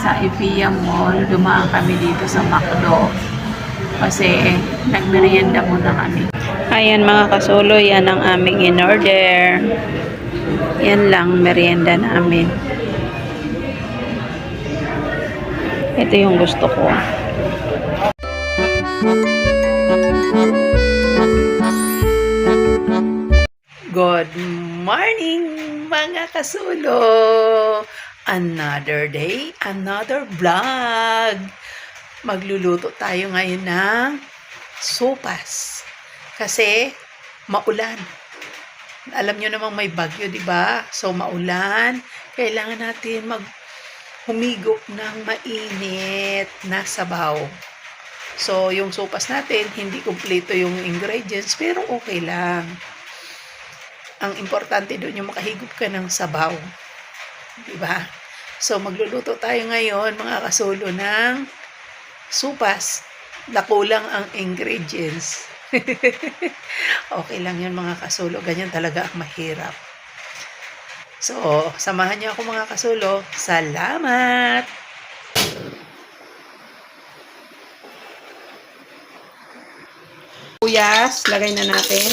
sa Ipia Mall, dumaan kami dito sa McDo. Kasi nagmerienda muna kami. Ayan mga kasolo, yan ang aming in-order. Yan lang, merienda namin. Ito yung gusto ko. Good morning mga kasulo! Another day, another vlog. Magluluto tayo ngayon ng sopas. Kasi maulan. Alam nyo namang may bagyo, di ba? So maulan, kailangan natin humigop ng mainit na sabaw. So yung sopas natin, hindi kumpleto yung ingredients, pero okay lang. Ang importante doon yung makahigop ka ng sabaw. Diba? So, magluluto tayo ngayon, mga kasulo, ng sopas. Nakulang ang ingredients. Okay lang yun, mga kasulo. Ganyan talaga ang mahirap. So, samahan niyo ako, mga kasulo. Salamat! Sibuyas, lagay na natin.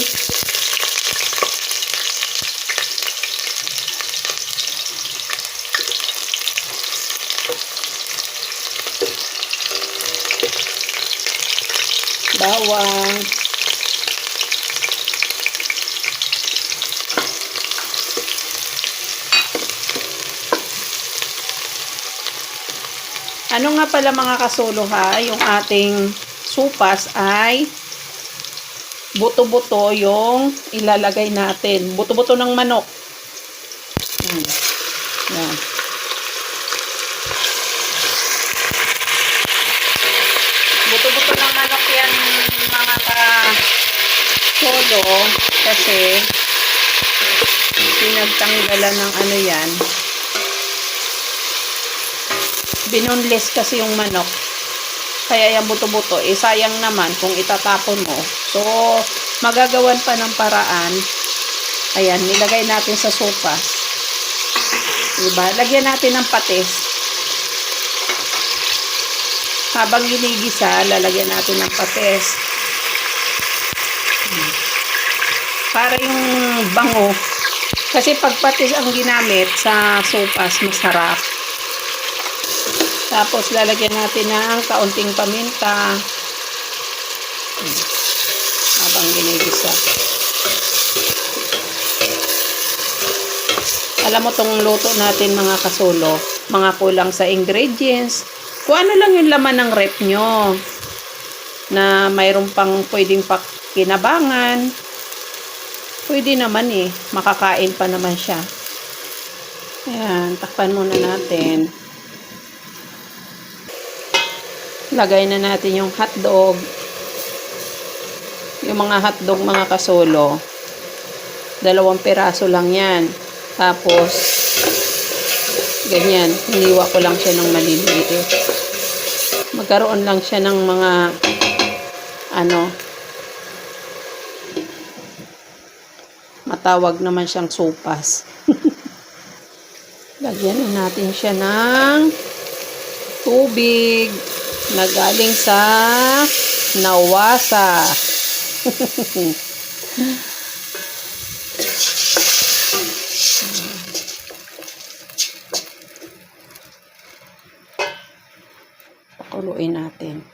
Bawang. Ano nga pala mga kasulo ha, yung ating sopas ay buto-buto yung ilalagay natin. Buto-buto ng manok. Yan. Buto-buto ng manok yan mga ka-solo kasi pinagtanggalan ng ano yan. Binoneless kasi yung manok. Kaya yung buto-buto, sayang naman kung itatapon mo. So, magagawan pa ng paraan. Ayan, nilagay natin sa sopas. Diba? Lagyan natin ng patis. Habang ginigisa, lalagyan natin ng patis. Para yung bango. Kasi pag patis ang ginamit sa sopas, masarap. Tapos, lalagyan natin ng kaunting paminta. Habang ginigisa. Alam mo tong luto natin mga kasulo, mga kulang sa ingredients. Kung ano lang yung laman ng rep nyo, na mayroon pang pwedeng pakinabangan, pwede naman eh, makakain pa naman siya. Ayan, takpan muna natin. Lagay na natin yung hotdog. Yung mga hotdog mga kasulo, 2 piraso lang yan. Tapos, ganyan, hiniwa ko lang siya ng maliliit. Magkaroon lang siya ng mga matawag naman siyang sopas. Lagyan na natin siya ng tubig na galing sa nawasa. Pakuluin natin.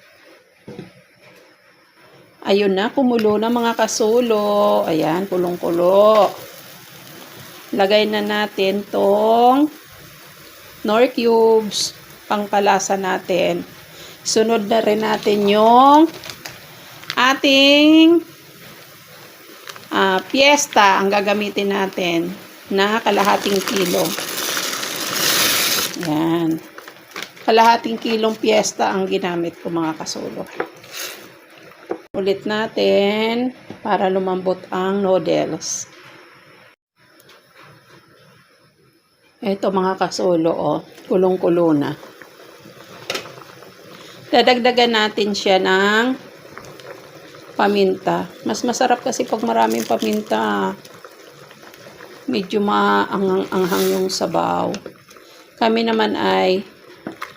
Ayun na, kumulo na mga kasulo. Ayan, kulong-kulo. Lagay na natin tong Knorr cubes, pangpalasa natin. Sunod na rin natin yung ating Fiesta, ang gagamitin natin na kalahating kilo. Ayan. Kalahating kilong Fiesta ang ginamit ko mga kasulo. Ulit natin para lumambot ang noodles. Ito mga kasulo, oh, kulong-kulo na. Dadagdagan natin siya ng paminta. Mas masarap kasi pag maraming paminta. Medyo maanghang-anghang yung sabaw. Kami naman ay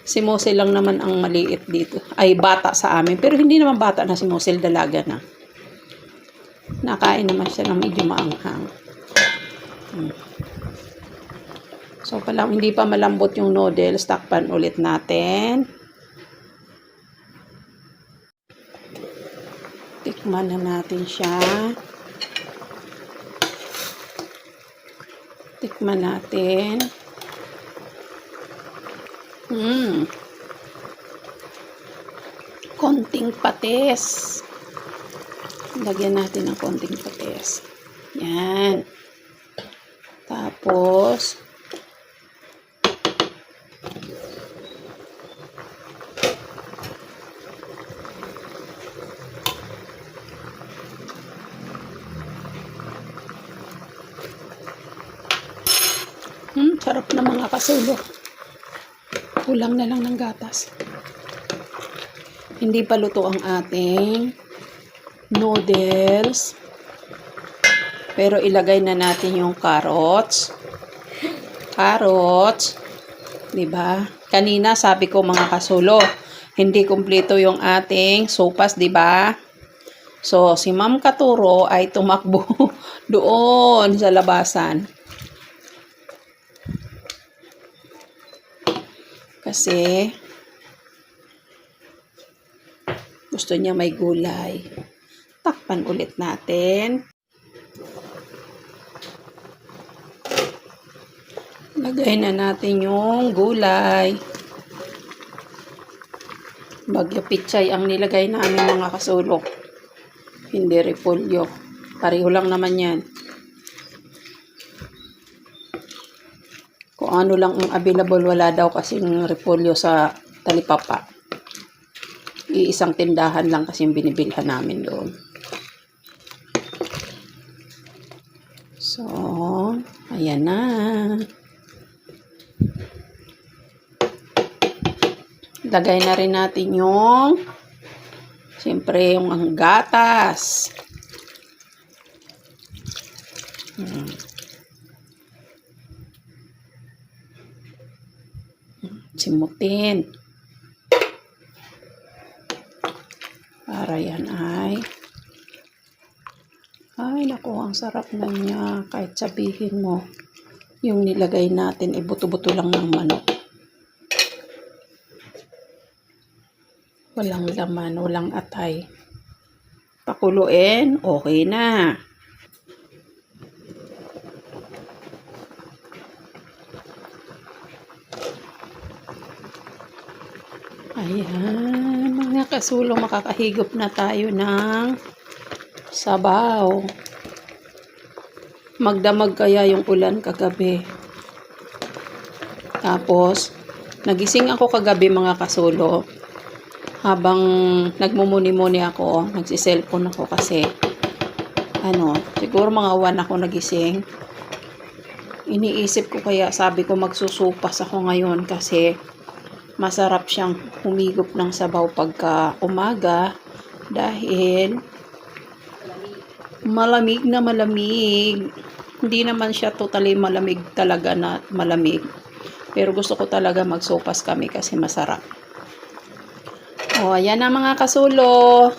Si Mosel lang naman ang maliit dito. Ay, bata sa amin. Pero hindi naman bata na si Mosel, dalaga na. Nakain naman siya ng medyo maanghang. So, palang hindi pa malambot yung noodles, takpan ulit natin. Tikman na natin siya. Tikman natin. Konting patis. Lagyan natin ng konting patis. Yan. Tapos, sarap na mga kasulo. Kulang na lang ng gatas. Hindi pa luto ang ating noodles. Pero ilagay na natin yung carrots. Carrots. Diba? Kanina sabi ko mga kasulo, hindi kumpleto yung ating sopas, diba? So, si Ma'am Katuro ay tumakbo doon sa labasan. Kasi gusto niya may gulay. Takpan ulit natin. Lagay na natin yung gulay. Bagyo pichay ang nilagay namin mga kasulok. Hindi repolyo. Pareho lang naman yan. Kung ano lang ang available, wala daw kasing repolyo sa Talipapa. Iisang tindahan lang kasi binibilhan namin doon. So, ayan na. Lagay na rin natin yung, siyempre, yung ang gatas. Simutin. Para yan ay naku, ang sarap na niya. Kahit sabihin mo, yung nilagay natin, buto-buto lang ng manok. Walang laman, walang atay. Pakuluin, okay na. Ayan, mga kasulo, makakahigop na tayo ng sabaw. Magdamag kaya yung ulan kagabi. Tapos, nagising ako kagabi mga kasulo. Habang nagmumuni-muni ako, nagsiselfon ako kasi, siguro mga 1 ako nagising. Iniisip ko kaya, sabi ko magsusupas ako ngayon kasi masarap siyang humigop ng sabaw pagka umaga dahil malamig na malamig. Hindi naman siya totally malamig talaga na malamig. Pero gusto ko talaga magsopas kami kasi masarap. O, ayan na mga kasulo.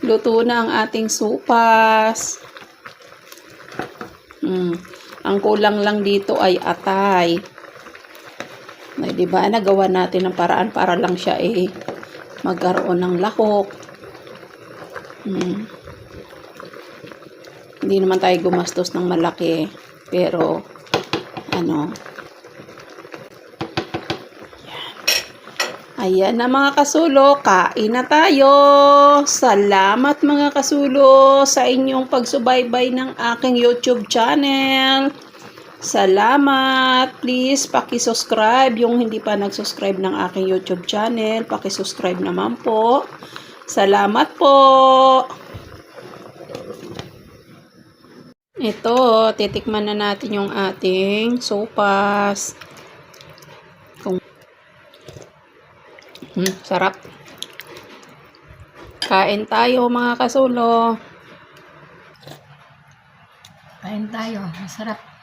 Luto na ang ating sopas. Ang kulang lang dito ay atay. Ay, diba, nagawa natin ng paraan para lang siya magkaroon ng lahok. Hindi naman tayo gumastos ng malaki. Pero, ayan na mga kasulo, kain na tayo. Salamat mga kasulo sa inyong pagsubaybay ng aking YouTube channel. Salamat. Please, paki-subscribe. Yung hindi pa nag-subscribe ng aking YouTube channel, paki-subscribe naman po. Salamat po. Ito, titikman na natin yung ating sopas. Sarap. Kain tayo mga kasulo. Kain tayo. Masarap.